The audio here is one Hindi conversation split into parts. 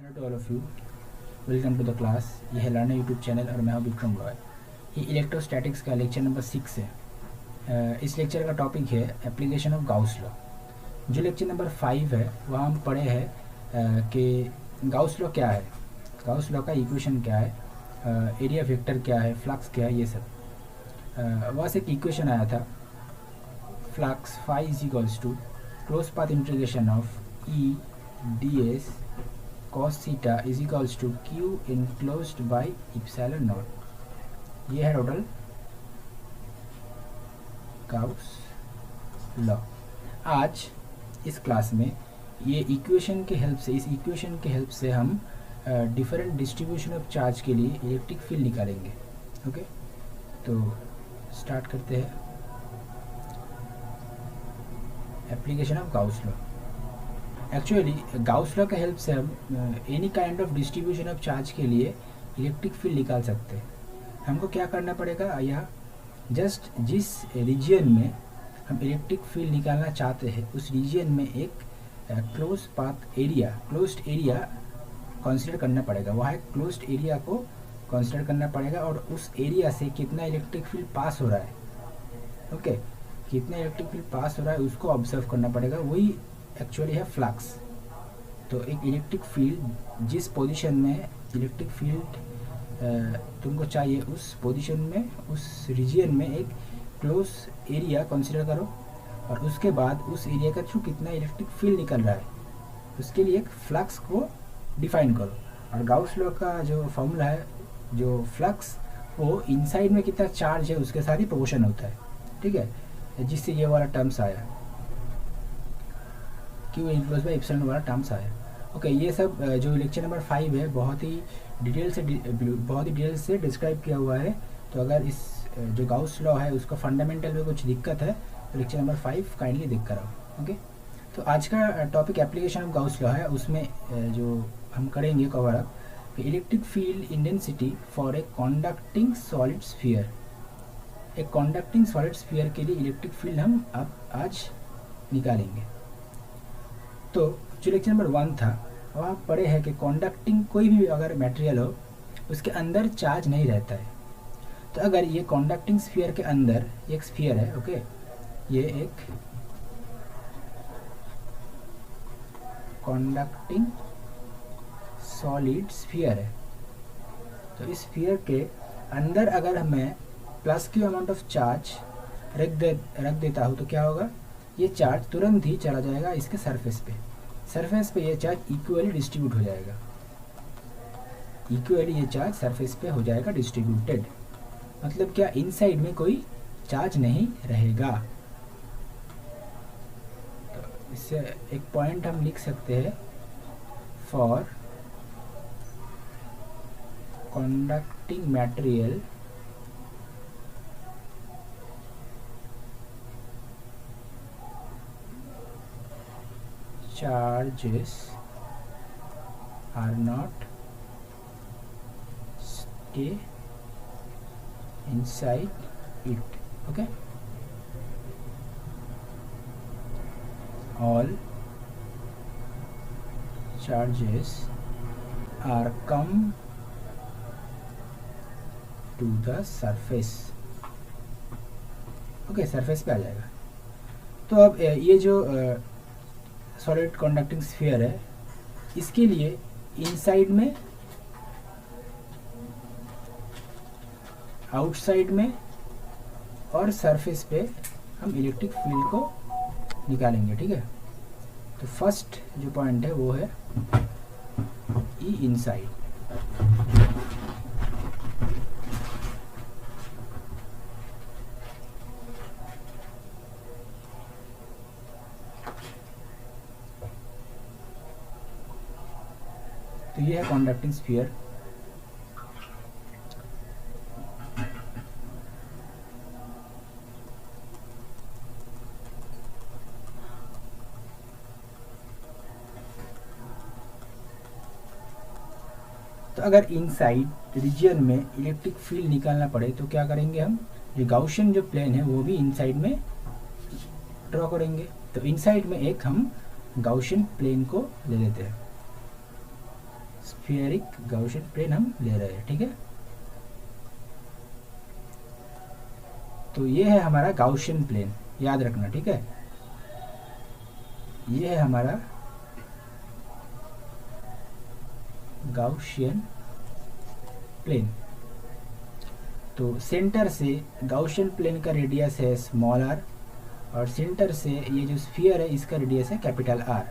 Hello to all of you, welcome to the class. ये है लर्नर यूट्यूब चैनल और मैं हूं विक्रम रॉय। ये इलेक्ट्रोस्टैटिक्स का लेक्चर नंबर 6 है। इस लेक्चर का टॉपिक है एप्लीकेशन ऑफ गाउस लॉ। जो लेक्चर नंबर 5 है वहाँ हम पढ़े हैं कि गाउस लॉ क्या है, गाउस लॉ का इक्वेशन क्या है, एरिया वेक्टर क्या है, फ्लक्स क्या है, ये सब। वहाँ से एक इक्वेशन आया था, flux phi is equals to close path integration of E D S cos theta is equals to q enclosed by epsilon naught। ये है टोटल गाउस लॉ। आज इस क्लास में ये इक्वेशन के हेल्प से, इस इक्वेशन के हेल्प से हम डिफरेंट डिस्ट्रीब्यूशन ऑफ चार्ज के लिए इलेक्ट्रिक फील्ड निकालेंगे। ओके, तो स्टार्ट करते हैं। Application of Gauss law. Actually Gauss law के हेल्प से हम any kind of distribution of charge के लिए इलेक्ट्रिक फील्ड निकाल सकते हैं। हमको क्या करना पड़ेगा, यहाँ जस्ट जिस रीजन में हम इलेक्ट्रिक फील्ड निकालना चाहते हैं उस रीजन में एक close path area, closed area consider करना पड़ेगा। वहाँ एक क्लोज्ड एरिया को कंसीडर करना पड़ेगा और उस एरिया से कितना इलेक्ट्रिक फील्ड पास हो रहा है, ओके, कितना इलेक्ट्रिक फील्ड पास हो रहा है उसको ऑब्जर्व करना पड़ेगा। वही एक्चुअली है फ्लक्स। तो एक इलेक्ट्रिक फील्ड जिस पोजीशन में इलेक्ट्रिक फील्ड तुमको चाहिए उस पोजीशन में, उस रीजन में एक क्लोज एरिया कंसीडर करो और उसके बाद उस एरिया का थ्रू कितना इलेक्ट्रिक फील्ड निकल रहा है उसके लिए एक फ्लक्स को डिफाइन करो। और गाउस लॉ का जो फॉर्मूला है, जो फ्लक्स वो इनसाइड में कितना चार्ज है उसके साथ ही प्रोपोर्शन होता है, ठीक है, जिससे ये वाला टर्म्स आया, क्यू इनक्लोज बाय एप्सिलॉन वाला टर्म्स आया। ओके, ये सब जो लेक्चर नंबर 5 है बहुत ही डिटेल से डिस्क्राइब किया हुआ है। तो अगर इस जो गाउस लॉ है उसका फंडामेंटल में कुछ दिक्कत है तो लेक्चर नंबर 5 काइंडली देख कर आओ। ओके, तो आज का topic application of Gauss law है। उसमें जो हम करेंगे cover up electric field intensity for a conducting solid sphere. एक कॉन्डक्टिंग सॉलिड स्फीयर के लिए इलेक्ट्रिक फील्ड हम अब आज निकालेंगे। तो जो लेक्चर नंबर 1 था वहाँ पढ़े हैं कि कॉन्डक्टिंग कोई भी अगर मटेरियल हो उसके अंदर चार्ज नहीं रहता है। तो अगर ये कॉन्डक्टिंग स्फीयर के अंदर एक स्फीयर है, ओके, ये एक कॉन्डक्टिंग सॉलिड स्फीयर है। तो इस स्फीयर के अंदर अगर मैं plus Q amount of charge रख देता हूँ तो क्या होगा, ये चार्ज तुरंत ही चला जाएगा इसके सरफेस पे ये चार्ज इक्वली डिस्ट्रीब्यूट हो जाएगा, इक्वली ये चार्ज सरफेस पे हो जाएगा डिस्ट्रीब्यूटेड। मतलब क्या, इनसाइड में कोई चार्ज नहीं रहेगा। तो इससे एक पॉइंट हम लिख सकते हैं, for conducting material charges are not stay inside it, okay, all charges are come to the surface, okay, surface पे आ जाएगा। तो अब ये जो सॉलिड कंडक्टिंग स्फीयर है इसके लिए इनसाइड में, आउटसाइड में और सरफेस पे हम इलेक्ट्रिक फील्ड को निकालेंगे, ठीक है। तो फर्स्ट जो पॉइंट है वो है ई इनसाइड। तो ये है कंडक्टिंग स्फीयर। तो अगर इनसाइड रीजन में इलेक्ट्रिक फील्ड निकालना पड़े तो क्या करेंगे, हम जो गाउसियन जो प्लेन है वो भी इनसाइड में ड्रॉ करेंगे। तो इनसाइड में एक हम गाउसियन प्लेन को ले लेते हैं, स्फीयरिक गाउसियन प्लेन हम ले रहे हैं, ठीक है। तो ये है हमारा गाउसियन प्लेन, याद रखना, ठीक है। ये है हमारा गाउसियन प्लेन। तो सेंटर से गाउसियन प्लेन का रेडियस है स्मॉल आर, और सेंटर से ये जो स्फीयर है इसका रेडियस है कैपिटल आर।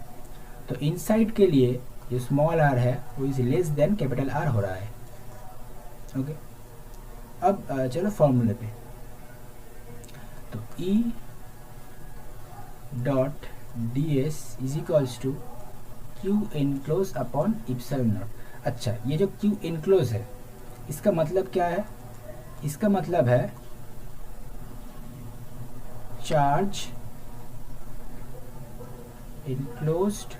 तो इनसाइड के लिए जो स्मॉल आर है वो is less than capital R हो रहा है, ओके। अब चलो फॉर्मूले पे। तो E dot D S is equals to Q enclose upon epsilon naught. अच्छा, ये जो क्यू इनक्लोज है इसका मतलब क्या है? इसका मतलब है charge enclosed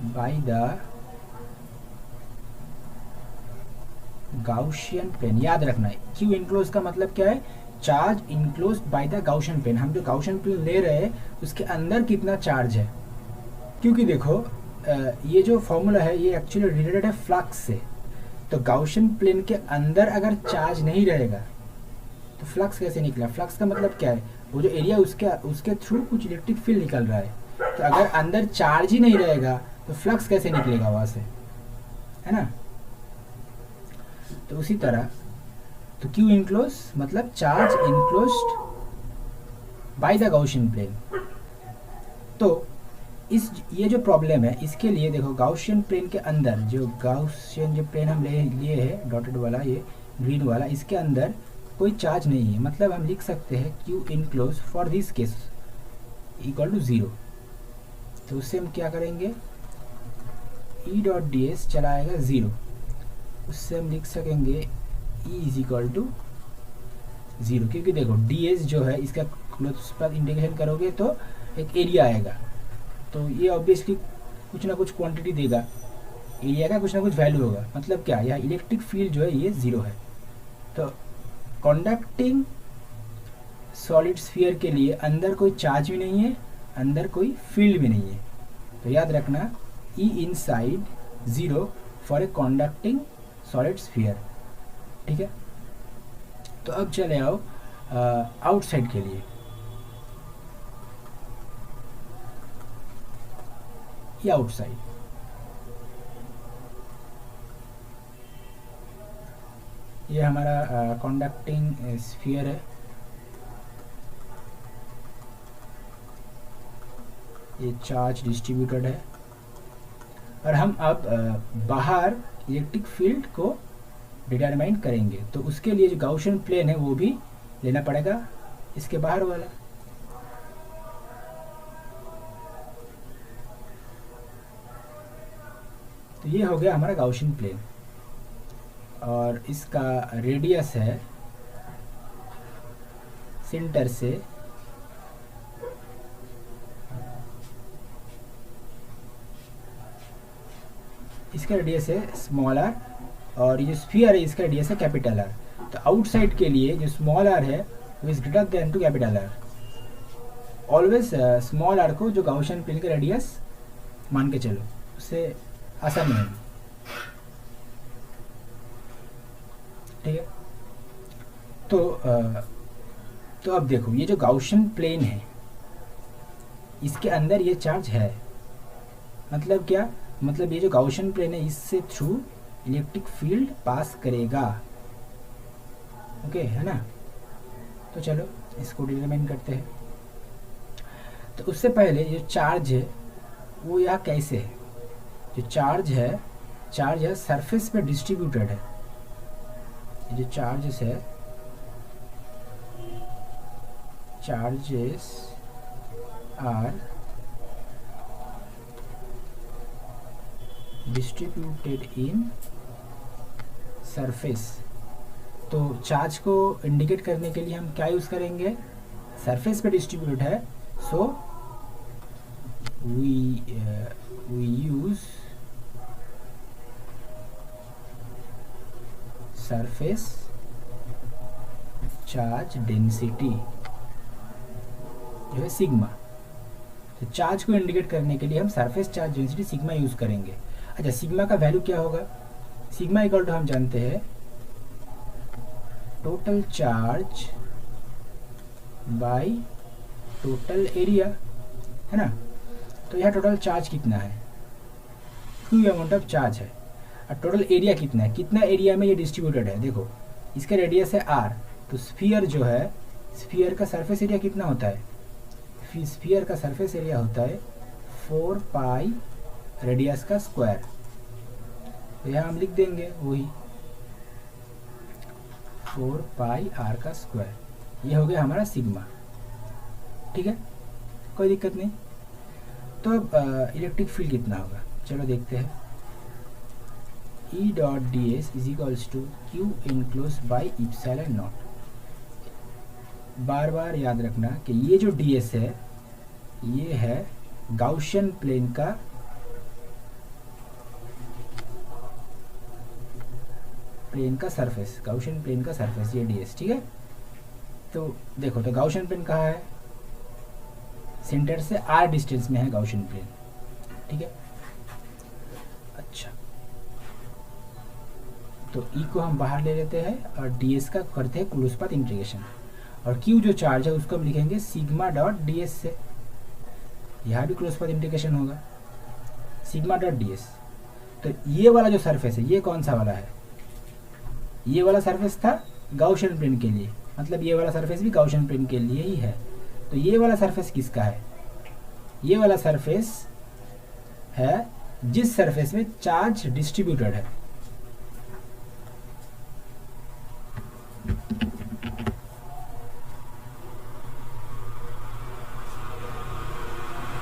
by the Gaussian plane. याद रखना है क्यू इनक्लोज का मतलब क्या है? Charge enclosed by the Gaussian plane. हम जो गाउसियन प्लेन ले रहे हैं उसके अंदर कितना चार्ज है, क्योंकि देखो ये जो फॉर्मूला है ये एक्चुअली रिलेटेड है फ्लक्स से। तो गाउसियन प्लेन के अंदर अगर चार्ज नहीं रहेगा तो फ्लक्स कैसे निकला? फ्लक्स का मतलब क्या है? वो जो एरिया उसके थ्रू कुछ इलेक्ट्रिक फील्ड निकल रहा है। तो अगर अंदर चार्ज ही नहीं रहेगा तो फ्लक्स कैसे निकलेगा वहां से, है ना। तो उसी तरह तो क्यू इनक्लोज मतलब charge enclosed by the Gaussian plane. तो ये जो प्रॉब्लम है इसके लिए देखो गाउसियन प्लेन के अंदर जो गाउसियन जो प्लेन हम लिए हैं डॉटेड वाला, ये ग्रीन वाला, इसके अंदर कोई चार्ज नहीं है। मतलब हम लिख सकते हैं Q enclose for this case equal to 0। तो उससे हम क्या करेंगे, ई डॉट डी एस चला आएगा 0। उससे हम लिख सकेंगे ई इज इक्वल टू 0, क्योंकि देखो डी एस जो है इसका क्लोज पर इंटीग्रेशन करोगे तो एक एरिया आएगा। तो ये ऑब्वियसली कुछ ना कुछ क्वांटिटी देगा, एरिया का कुछ ना कुछ वैल्यू होगा। मतलब क्या, यहाँ इलेक्ट्रिक फील्ड जो है ये 0 है। तो कंडक्टिंग सॉलिड स्फीयर के लिए अंदर कोई चार्ज भी नहीं है, अंदर कोई फील्ड भी नहीं है। तो याद रखना E inside 0 for a conducting solid sphere, ठीक है। तो अब चले आओ आउटसाइड के लिए। ये आउटसाइड, ये हमारा कंडक्टिंग स्फीयर है। ये चार्ज डिस्ट्रीब्यूटेड है और हम अब बाहर इलेक्ट्रिक फील्ड को डिटरमाइन करेंगे। तो उसके लिए जो गाउसियन प्लेन है वो भी लेना पड़ेगा, इसके बाहर वाला। तो ये हो गया हमारा गाउसियन प्लेन और इसका रेडियस है सेंटर से इसका रेडियस है स्मॉल आर और ये स्फीयर है इसका रेडियस है कैपिटल आर। तो आउटसाइड के लिए जो स्मॉल आर है वो is greater than to capital R. Always small R को जो गाउसियन प्लेन का रेडियस मान के चलो, उससे आसान नहीं, ठीक है। तो अब देखो ये जो गाउसियन प्लेन है इसके अंदर ये चार्ज है। मतलब क्या, मतलब ये जो गाउसियन प्लेन है इससे थ्रू इलेक्ट्रिक फील्ड पास करेगा, ओके, है ना। तो चलो इसको डिटरमाइन करते हैं। तो उससे पहले जो चार्ज है वो यहाँ कैसे है? जो चार्ज है सरफेस पे डिस्ट्रीब्यूटेड है। ये जो चार्जेस है, charges are distributed in surface. तो चार्ज को इंडिकेट करने के लिए हम क्या यूज करेंगे? सरफेस पे डिस्ट्रीब्यूटेड है, सो we use surface charge density जो है सिग्मा, तो चार्ज को इंडिकेट करने के लिए हम surface charge density sigma use करेंगे। अच्छा, सिग्मा का वैल्यू क्या होगा? सिग्मा इक्वल टू हम जानते हैं total charge by total area, है ना। तो यह टोटल चार्ज कितना है? क्यू अमाउंट ऑफ चार्ज है, और टोटल एरिया कितना है, कितना एरिया में ये डिस्ट्रीब्यूटेड है। देखो इसका रेडियस है r, तो स्फीयर जो है, स्फीयर का सरफेस एरिया कितना होता है? स्फीयर का सरफेस एरिया होता है 4 पाई रेडियस का स्क्वायर। तो यहाँ हम लिख देंगे वही 4 पाई r का स्क्वायर। ये हो गया हमारा सिग्मा, ठीक है, कोई दिक्कत नहीं। तो इलेक्ट्रिक फील्ड कितना होगा, चलो देखते हैं। E dot D S is equals to Q enclose by epsilon naught. बार बार याद रखना कि ये जो डी एस है ये है गाउशियन प्लेन का सरफेस, गाउशियन प्लेन का सरफेस, ये डी एस, ठीक है। तो देखो, तो गाउशियन प्लेन कहाँ है? सेंटर से r डिस्टेंस में है गाउशियन प्लेन, ठीक है। अच्छा, तो E को हम बाहर ले लेते हैं और ds का करते हैं क्लोज पाथ इंटीग्रेशन, और Q जो चार्ज है उसको हम लिखेंगे सिग्मा डॉट ds से। यहाँ भी क्लोज पाथ इंटीग्रेशन होगा सिग्मा डॉट ds। तो ये वाला जो सरफेस है ये कौन सा वाला है? ये वाला सरफेस था गाउशियन प्लेन के लिए, मतलब ये वाला सरफेस भी गाउशियन प्लेन के लिए ही है। तो ये वाला सरफेस किसका है? ये वाला सरफेस है जिस सरफेस में चार्ज डिस्ट्रीब्यूटेड है।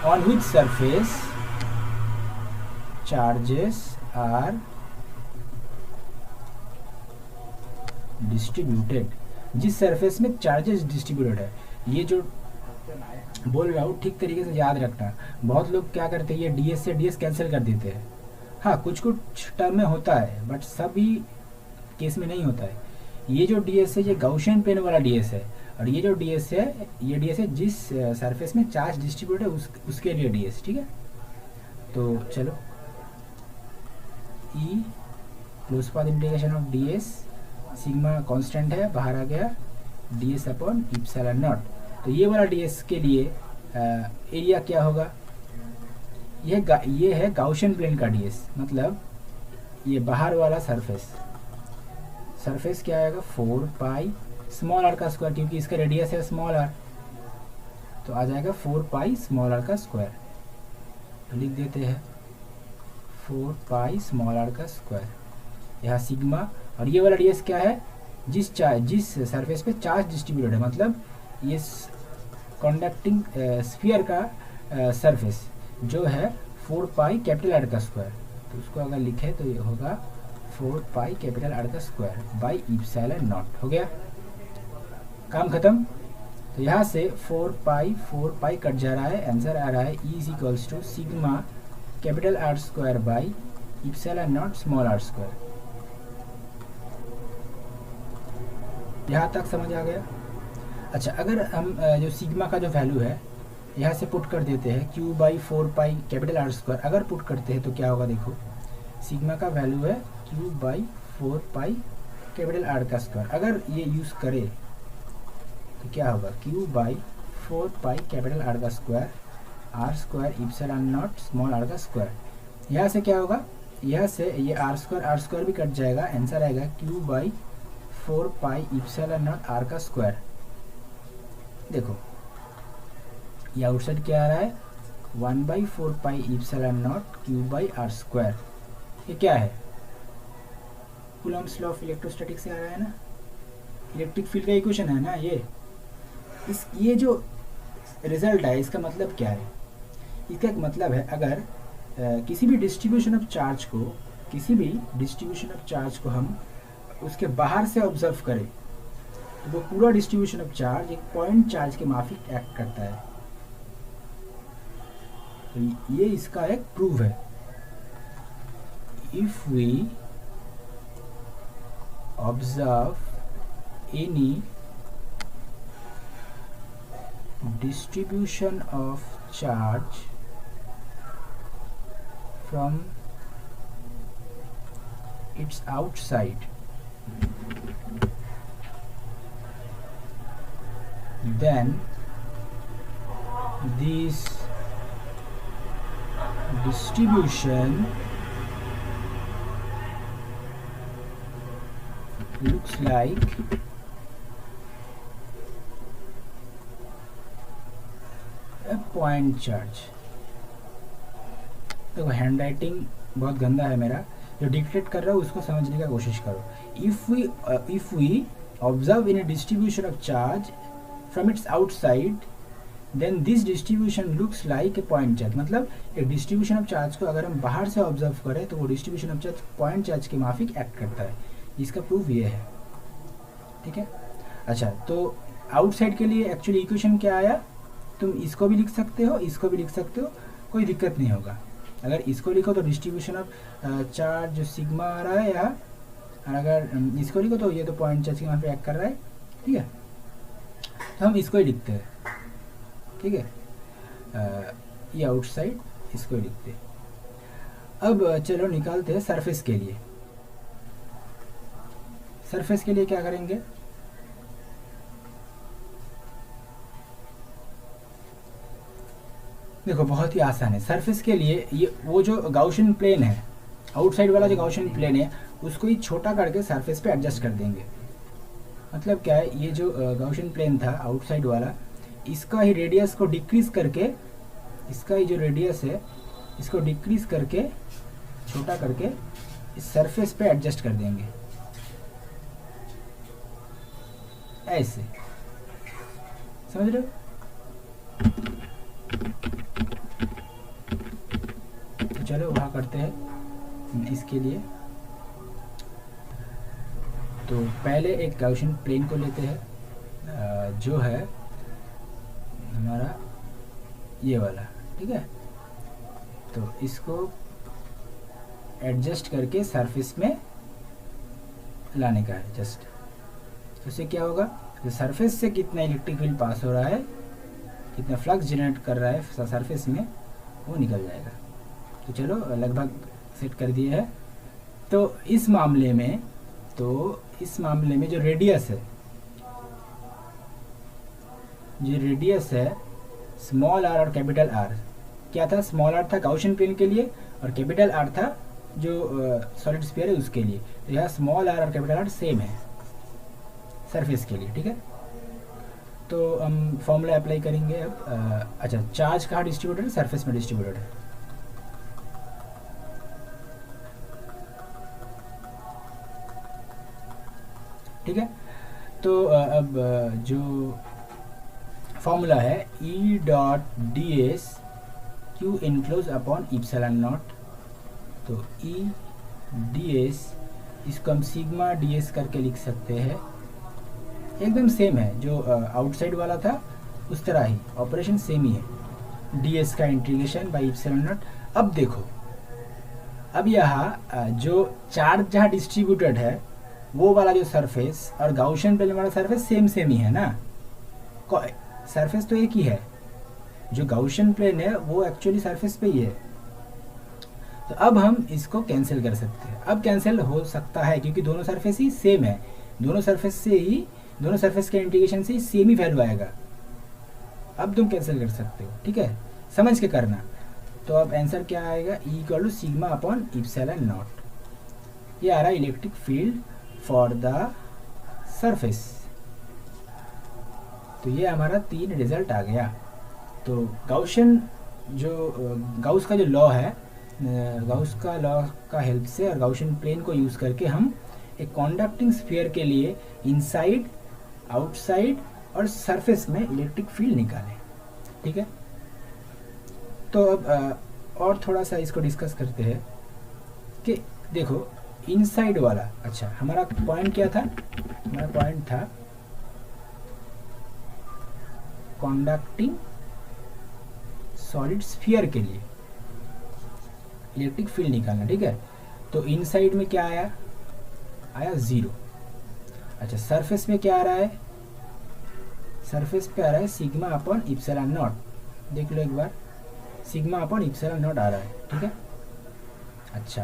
On which surface charges are distributed, जिस सरफेस में चार्जेस डिस्ट्रीब्यूटेड है। ये जो बोल रहा हूँ ठीक तरीके से याद रखना। बहुत लोग क्या करते हैं, ये ds से ds कैंसिल कर देते हैं। हाँ, कुछ कुछ टर्म में होता है बट सभी केस में नहीं होता है। ये जो ds है ये गाउशियन प्लेन वाला ds है, और ये जो ds है ये ds है जिस सरफेस में चार्ज डिस्ट्रीब्यूट है उसके लिए ds, ठीक है। तो चलो E close path integration of ds, sigma constant है बाहर आ गया, ds अपॉन इप्सिलॉन नॉट। तो ये वाला ds के लिए एरिया क्या होगा? ये है गाउशियन प्लेन का ds, मतलब ये बाहर वाला सरफेस क्या आएगा? 4 पाई स्मॉल r का स्क्वायर, क्योंकि इसका रेडियस है स्मॉल r, तो आ जाएगा 4 पाई स्मॉल r का स्क्वायर। तो लिख देते हैं 4 पाई स्मॉल r का स्क्वायर, यहाँ सिग्मा। और ये वाला ds क्या है? जिस सरफेस पे चार्ज डिस्ट्रीब्यूटेड है, मतलब ये कंडक्टिंग स्फीयर का सरफेस जो है 4 पाई कैपिटल R का स्क्वायर। तो उसको अगर लिखे तो ये होगा 4 पाई कैपिटल R का स्क्वायर बाई इप्सिलॉन नॉट। हो गया, काम खत्म। तो यहाँ से 4 पाई कट जा रहा है, आंसर आ रहा है E is equals to sigma capital R square by epsilon naught small r square. यहाँ तक समझ आ गया? अच्छा, अगर हम जो सिग्मा का जो वैल्यू है यहाँ से पुट कर देते हैं Q by 4 pi capital R square, अगर पुट करते हैं तो क्या होगा? देखो, सिग्मा का वैल्यू है Q by 4 pi capital R का स्क्वायर। अगर ये यूज़ करें तो क्या होगा? Q by 4 pi capital R का square, R square epsilon naught small r का स्क्वायर। यहाँ से क्या होगा? यहाँ से ये R स्क्वायर भी कट जाएगा, आंसर आएगा Q by 4 pi epsilon not R का स्क्वायर। देखो ये आउटसाइड क्या आ रहा है? 1 by 4 pi epsilon not Q by R square. ये क्या है? कूलम्ब्स लॉ ऑफ इलेक्ट्रोस्टैटिक्स से आ रहा है ना, इलेक्ट्रिक फील्ड का इक्वेशन है ना ये जो रिजल्ट है इसका मतलब क्या है? इसका एक मतलब है, अगर किसी भी डिस्ट्रीब्यूशन ऑफ चार्ज को हम उसके बाहर से ऑब्जर्व करें तो वो पूरा डिस्ट्रीब्यूशन ऑफ चार्ज एक पॉइंट चार्ज के माफिक एक्ट करता है। तो ये इसका एक प्रूफ है। If we observe any distribution of charge from its outside, then this distribution looks like a point charge. देखो हैंड राइटिंग बहुत गंदा है मेरा, जो डिक्टेट कर रहा हूँ उसको समझने का कोशिश करो. If we observe in a distribution of charge from its outside, then this distribution looks like a point charge. मतलब एक डिस्ट्रीब्यूशन ऑफ चार्ज को अगर हम बाहर से ऑब्जर्व करें तो वो distribution of charge point charge के माफिक एक्ट करता है. इसका प्रूफ ये है. ठीक है. अच्छा, तो आउटसाइड के लिए एक्चुअली इक्वेशन क्या आया, तुम इसको भी लिख सकते हो, इसको भी लिख सकते हो, कोई दिक्कत नहीं होगा. अगर इसको लिखो तो डिस्ट्रीब्यूशन ऑफ चार्ज जो सिग्मा आ रहा है यहाँ, और अगर इसको लिखो तो ये तो पॉइंट चार्ज के वहाँ पे एक्ट कर रहा है. ठीक है, तो हम इसको ही लिखते हैं. ठीक है, ये आउटसाइड, इसको ही लिखते हैं. अब चलो निकालते हैं सरफेस के लिए. सरफेस के लिए क्या करेंगे, देखो बहुत ही आसान है. सरफेस के लिए ये वो जो गाउशियन प्लेन है, आउटसाइड वाला जो गाउशियन प्लेन है, उसको ही छोटा करके सरफेस पे एडजस्ट कर देंगे. मतलब क्या है, ये जो गाउशियन प्लेन था आउटसाइड वाला, इसका ही रेडियस को डिक्रीज करके, इसका ही जो रेडियस है इसको डिक्रीज करके, छोटा करके इस सरफेस पे एडजस्ट कर देंगे ऐसे. समझ रहे हो? तो चलो वहाँ करते हैं इसके लिए. तो पहले एक गाउशियन प्लेन को लेते हैं जो है हमारा ये वाला. ठीक है, तो इसको एडजस्ट करके सरफेस में लाने का है जस्ट. तो इससे क्या होगा, तो सरफेस से कितना इलेक्ट्रिक फील्ड पास हो रहा है, कितना फ्लक्स जनरेट कर रहा है सरफेस में, वो निकल जाएगा. तो चलो लगभग सेट कर दिए है. तो इस मामले में जो रेडियस है, स्मॉल आर और कैपिटल आर, क्या था, स्मॉल आर था गाउशियन प्लेन के लिए और कैपिटल आर था जो सॉलिड स्फीयर है उसके लिए. तो यहाँ स्मॉल आर और कैपिटल आर सेम है सरफेस के लिए. ठीक है, तो हम फॉर्मूला अप्लाई करेंगे अब. अच्छा, चार्ज कहाँ डिस्ट्रीब्यूटेड है, सरफेस में डिस्ट्रीब्यूटेड है. ठीक है, तो अब जो फॉर्मूला है E dot D S Q enclose upon epsilon not. तो E डी एस, इसको हम सिग्मा डी एस करके लिख सकते हैं. एकदम सेम है, जो आउटसाइड वाला था उस तरह ही, ऑपरेशन सेम ही है. डी एस का इंटीग्रेशन बाई इप्सिलॉन नॉट. अब देखो, अब यहाँ जो चार्ज जहाँ डिस्ट्रीब्यूटेड है वो वाला जो सरफेस और गाउशियन प्लेन वाला सरफेस सेम ही है ना. सरफेस तो एक ही है, जो गाउशियन प्लेन है वो एक्चुअली सरफेस पे ही है. तो अब हम इसको कैंसिल कर सकते हैं. अब कैंसिल हो सकता है क्योंकि दोनों सरफेस ही सेम है, दोनों सरफेस के इंटीग्रेशन से ही सेम ही वैल्यू आएगा. अब तुम कैंसिल कर सकते हो. ठीक है, समझ के करना. तो अब आंसर क्या आएगा, E equal to sigma upon epsilon naught. ये आ रहा है electric field for the surface. तो ये हमारा 3 रिजल्ट आ गया. तो गाउस का जो लॉ है, गाउस का लॉ का हेल्प से और गाउशियन प्लेन को यूज़ करके हम एक कॉन्डक्टिंग स्फीयर के लिए इनसाइड, आउटसाइड और सरफेस में इलेक्ट्रिक फील्ड निकालें. ठीक है, तो अब और थोड़ा सा इसको डिस्कस करते हैं कि देखो इनसाइड वाला. अच्छा, हमारा पॉइंट क्या था, हमारा पॉइंट था कॉन्डक्टिंग सॉलिड स्फीयर के लिए इलेक्ट्रिक फील्ड निकालना. ठीक है, तो इनसाइड में क्या आया 0. अच्छा, सरफेस में क्या आ रहा है, सरफेस पे आ रहा है सिग्मा अपॉन इप्सिलॉन नॉट. देख लो एक बार, सिग्मा अपॉन इप्सिलॉन नॉट आ रहा है, ठीक है। अच्छा,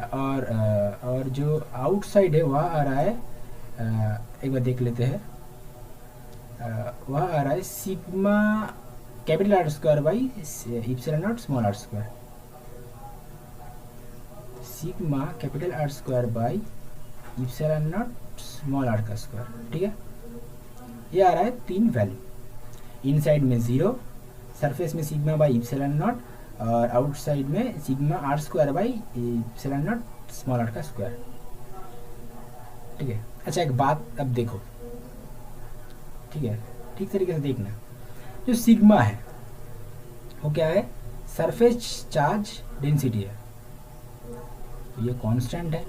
और जो आउटसाइड है वह आ रहा है, एक बार देख लेते हैं, वह आ रहा है sigma capital R square by epsilon naught small r square, sigma capital R square by epsilon naught small r का स्क्वायर, ठीक है। ये आ रहा है 3 वैल्यू, इनसाइड में 0, सरफेस में सिग्मा बाई इप्सिलॉन नॉट, और आउटसाइड में sigma R square by epsilon naught small r का स्क्वायर, ठीक है। अच्छा, एक बात अब देखो, ठीक है, ठीक तरीके से देखना, जो सिग्मा है वो क्या है, सरफेस चार्ज डेंसिटी है, तो ये कांस्टेंट है,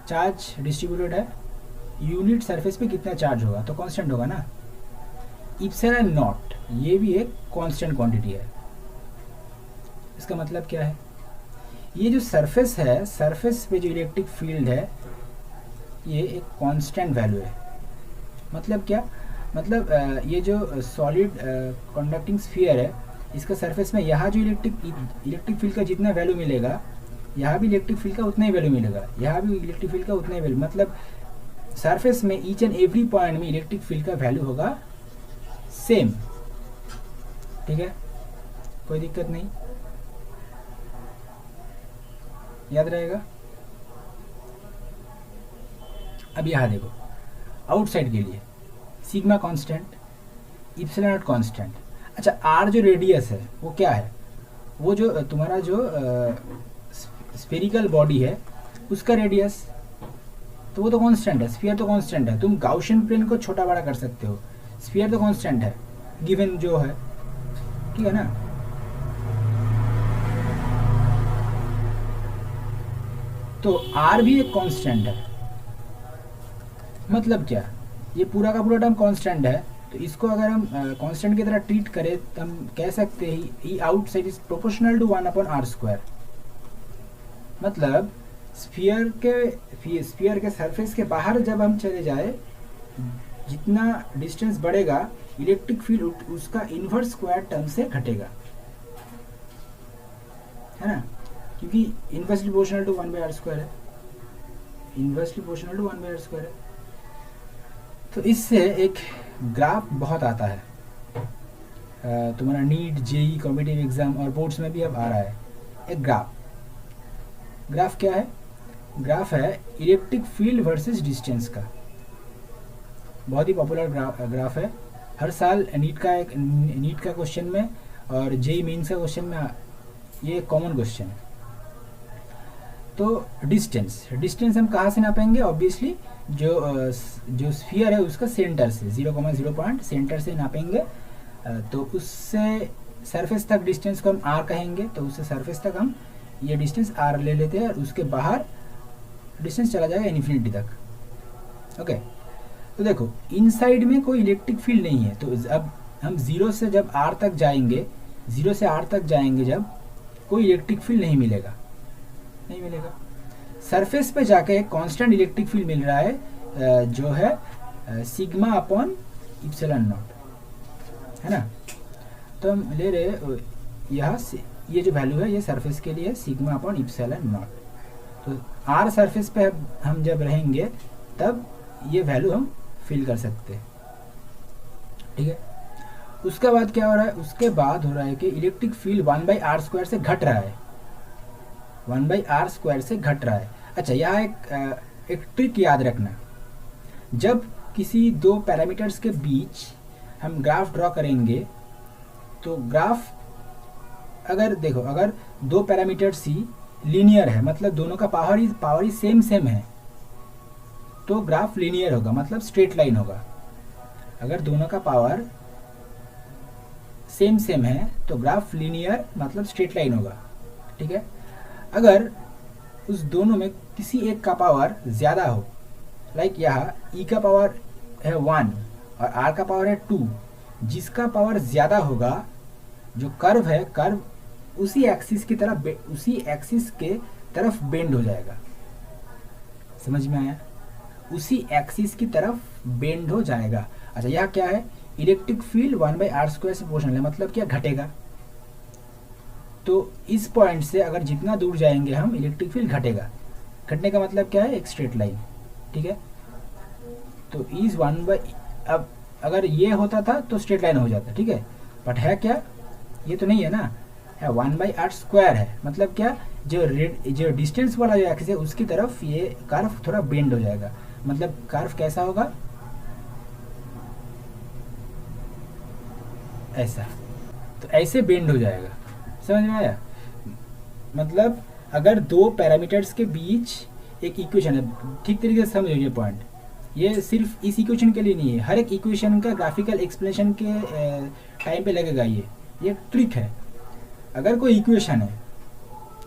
चार्ज डिस्ट्रीब्यूटेड है, यूनिट सरफेस पे कितना चार्ज होगा तो कांस्टेंट होगा ना। इप्सिलॉन नॉट ये भी एक कांस्टेंट क्वांटिटी है, इसका मतलब क्या है, ये जो सरफेस है, सरफेस पे जो इलेक्ट्रिक फील्ड है ये एक कांस्टेंट वैल्यू है। मतलब क्या, मतलब ये जो सॉलिड कंडक्टिंग स्फीयर है, इसका सरफेस में यहाँ जो इलेक्ट्रिक फील्ड का जितना वैल्यू मिलेगा, यहाँ भी इलेक्ट्रिक फील्ड का उतना ही वैल्यू मिलेगा, यहाँ भी इलेक्ट्रिक फील्ड का उतना ही वैल्यू, मतलब सरफेस में ईच एंड एवरी पॉइंट में इलेक्ट्रिक फील्ड का वैल्यू होगा सेम, ठीक है, कोई दिक्कत नहीं, याद रहेगा। अब यहाँ देखो, आउटसाइड के लिए sigma constant, epsilon not constant. अच्छा, आर जो रेडियस है वो क्या है, वो जो तुम्हारा जो स्फेरिकल बॉडी है उसका रेडियस, तो वो तो कांस्टेंट है, स्फीयर तो कांस्टेंट है, तुम गाउशियन प्लेन को छोटा बड़ा कर सकते हो, स्फीयर तो कांस्टेंट है गिवन जो है, ठीक है ना। तो आर भी एक कांस्टेंट है, मतलब क्या, ये पूरा का पूरा टर्म कांस्टेंट है, तो इसको अगर हम कांस्टेंट की तरह ट्रीट करें तो हम कह सकते हैं E outside is proportional to 1 upon R square. मतलब स्फीयर के सरफेस के बाहर जब हम चले जाए, जितना डिस्टेंस बढ़ेगा इलेक्ट्रिक फील्ड उसका इन्वर्स स्क्वायर टर्म से घटेगा, है ना, क्योंकि inversely proportional to 1 by R square है, inversely proportional to 1 by R square है। तो इससे एक ग्राफ बहुत आता है, तुम्हारा नीट, जेई, कॉम्पिटिटिव एग्जाम और बोर्ड्स में भी अब आ रहा है एक ग्राफ क्या है, ग्राफ है इलेक्ट्रिक फील्ड वर्सेस डिस्टेंस का, बहुत ही पॉपुलर ग्राफ है, हर साल नीट का क्वेश्चन में और जेई मेंस का क्वेश्चन में ये कॉमन क्वेश्चन है। तो डिस्टेंस हम कहाँ से नापेंगे, ऑब्वियसली जो स्फीयर है उसका सेंटर से 0,0 पॉइंट सेंटर से नापेंगे, तो उससे सरफेस तक डिस्टेंस को हम आर कहेंगे, तो उससे सरफेस तक हम ये डिस्टेंस आर ले लेते हैं और उसके बाहर डिस्टेंस चला जाएगा इन्फिनिटी तक। ओके, तो देखो इनसाइड में कोई इलेक्ट्रिक फील्ड नहीं है, तो अब हम 0 से जब आर तक जाएंगे, 0 से आर तक जाएंगे जब, कोई इलेक्ट्रिक फील्ड नहीं मिलेगा। सरफेस पे जाके एक कांस्टेंट इलेक्ट्रिक फील्ड मिल रहा है, जो है सिग्मा अपॉन इप्सिलॉन नॉट, है ना। तो हम ले रहे यहाँ से, ये जो वैल्यू है ये सरफेस के लिए सिग्मा अपॉन इप्सिलॉन नॉट, तो आर सरफेस पे हम जब रहेंगे तब ये वैल्यू हम फिल कर सकते हैं, ठीक है। उसके बाद क्या हो रहा है, उसके बाद हो रहा है कि electric field 1 by R square से घट रहा है, 1 बाई आर स्क्वायर से घट रहा है। अच्छा, यहाँ एक ट्रिक याद रखना, जब किसी दो पैरामीटर्स के बीच हम ग्राफ ड्रॉ करेंगे, तो ग्राफ अगर देखो, अगर दो पैरामीटर्स ही लीनियर है, मतलब दोनों का पावर ही सेम है, तो ग्राफ लीनियर होगा, मतलब स्ट्रेट लाइन होगा। अगर दोनों का पावर सेम है तो ग्राफ लीनियर मतलब स्ट्रेट लाइन होगा, ठीक है। अगर उस दोनों में किसी एक का पावर ज़्यादा हो, लाइक यहाँ ई का पावर है 1 और आर का पावर है 2, जिसका पावर ज़्यादा होगा, जो कर्व है, कर्व उसी एक्सिस के तरफ बेंड हो जाएगा। समझ में आया, उसी एक्सिस की तरफ बेंड हो जाएगा। अच्छा, यहाँ क्या है, electric field 1 by R square से प्रोपोर्शनल है, मतलब क्या, घटेगा, तो इस पॉइंट से अगर जितना दूर जाएंगे हम इलेक्ट्रिक फील्ड घटेगा। घटने का मतलब क्या है, एक स्ट्रेट लाइन, ठीक है। तो इज 1/, अब अगर ये होता था तो स्ट्रेट लाइन हो जाता, ठीक है, बट है क्या, ये तो नहीं है ना, है 1/r² है। मतलब क्या, जो डिस्टेंस वाला जो एक्सिस है उसकी तरफ ये कर्व थोड़ा बेंड हो जाएगा। मतलब कर्व कैसा होगा, ऐसा, तो ऐसे बेंड हो जाएगा। समझ में आया? मतलब अगर दो पैरामीटर्स के बीच एक इक्वेशन है, ठीक तरीके से समझो ये पॉइंट, ये सिर्फ इस इक्वेशन के लिए नहीं है, हर एक इक्वेशन का ग्राफिकल एक्सप्लेनेशन के टाइम पे लगेगा। ये ट्रिक है। अगर कोई इक्वेशन है,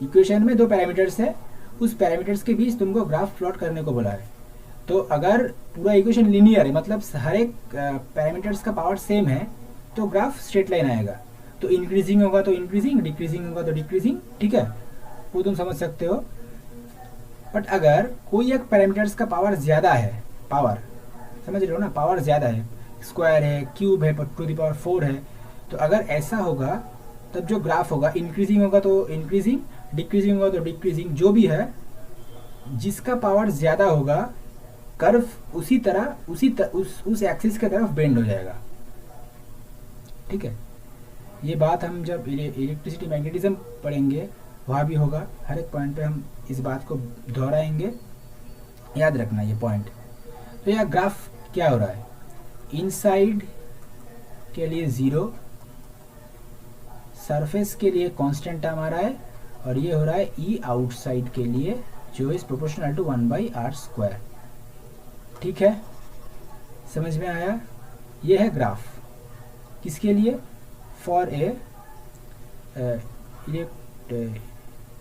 इक्वेशन में दो पैरामीटर्स है, उस पैरामीटर्स के बीच तुमको ग्राफ प्लॉट करने को बोला है, तो अगर पूरा इक्वेशन लीनियर है, मतलब हर एक पैरामीटर्स का पावर सेम है, तो ग्राफ स्ट्रेट लाइन आएगा। तो इंक्रीजिंग होगा तो इंक्रीजिंग, डिक्रीजिंग होगा तो डिक्रीजिंग, ठीक है, वो तुम समझ सकते हो। बट अगर कोई एक पैरामीटर्स का पावर ज़्यादा है, पावर समझ रहे हो ना, पावर ज़्यादा है, स्क्वायर है, क्यूब है, टू द पावर 4 है, तो अगर ऐसा होगा तब जो ग्राफ होगा इंक्रीजिंग होगा तो इंक्रीजिंग, डिक्रीजिंग होगा तो डिक्रीजिंग, जो भी है, जिसका पावर ज़्यादा होगा कर्व उस एक्सिस की तरफ बेंड हो जाएगा, ठीक है। ये बात हम जब इलेक्ट्रिसिटी मैग्नेटिज्म पढ़ेंगे वहाँ भी होगा, हर एक पॉइंट पे हम इस बात को दोहराएंगे, याद रखना ये पॉइंट। तो यह ग्राफ क्या हो रहा है, इनसाइड के लिए 0, सरफेस के लिए कांस्टेंट टर्म आ रहा है, और ये हो रहा है ई आउटसाइड के लिए, जो इज प्रोपोर्शनल टू 1/r²। ठीक है, समझ में आया? ये है ग्राफ, किसके लिए, for a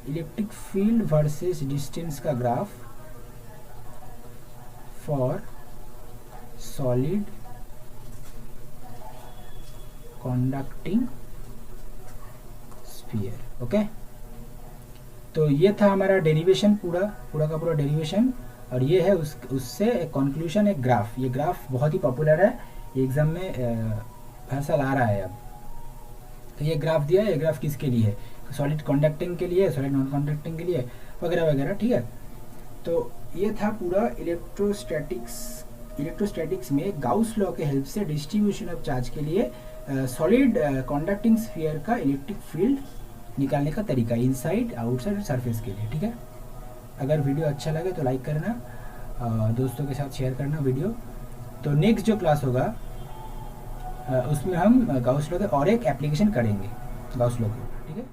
electric field versus distance का graph for solid conducting sphere. Okay, तो ये था हमारा डेरिवेशन, पूरा का पूरा डेरिवेशन, और ये है उससे एक कंक्लूजन, एक ग्राफ। ये ग्राफ बहुत ही पॉपुलर है, ये एग्जाम में हर साल आ रहा है अब। तो ये ग्राफ दिया है, ये ग्राफ किसके लिए है, सॉलिड कंडक्टिंग के लिए, सॉलिड नॉन कंडक्टिंग के लिए, वगैरह वगैरह, ठीक है। तो ये था पूरा इलेक्ट्रोस्टैटिक्स में गाउस लॉ के हेल्प से डिस्ट्रीब्यूशन ऑफ चार्ज के लिए सॉलिड कंडक्टिंग स्फीयर का इलेक्ट्रिक फील्ड निकालने का तरीका, इनसाइड, आउटसाइड और सरफेस के लिए, ठीक है। अगर वीडियो अच्छा लगे तो लाइक करना, दोस्तों के साथ शेयर करना वीडियो। तो नेक्स्ट जो क्लास होगा उसमें हम गाउस लॉ के और एक एप्लीकेशन करेंगे गाउस लॉ के, ठीक है।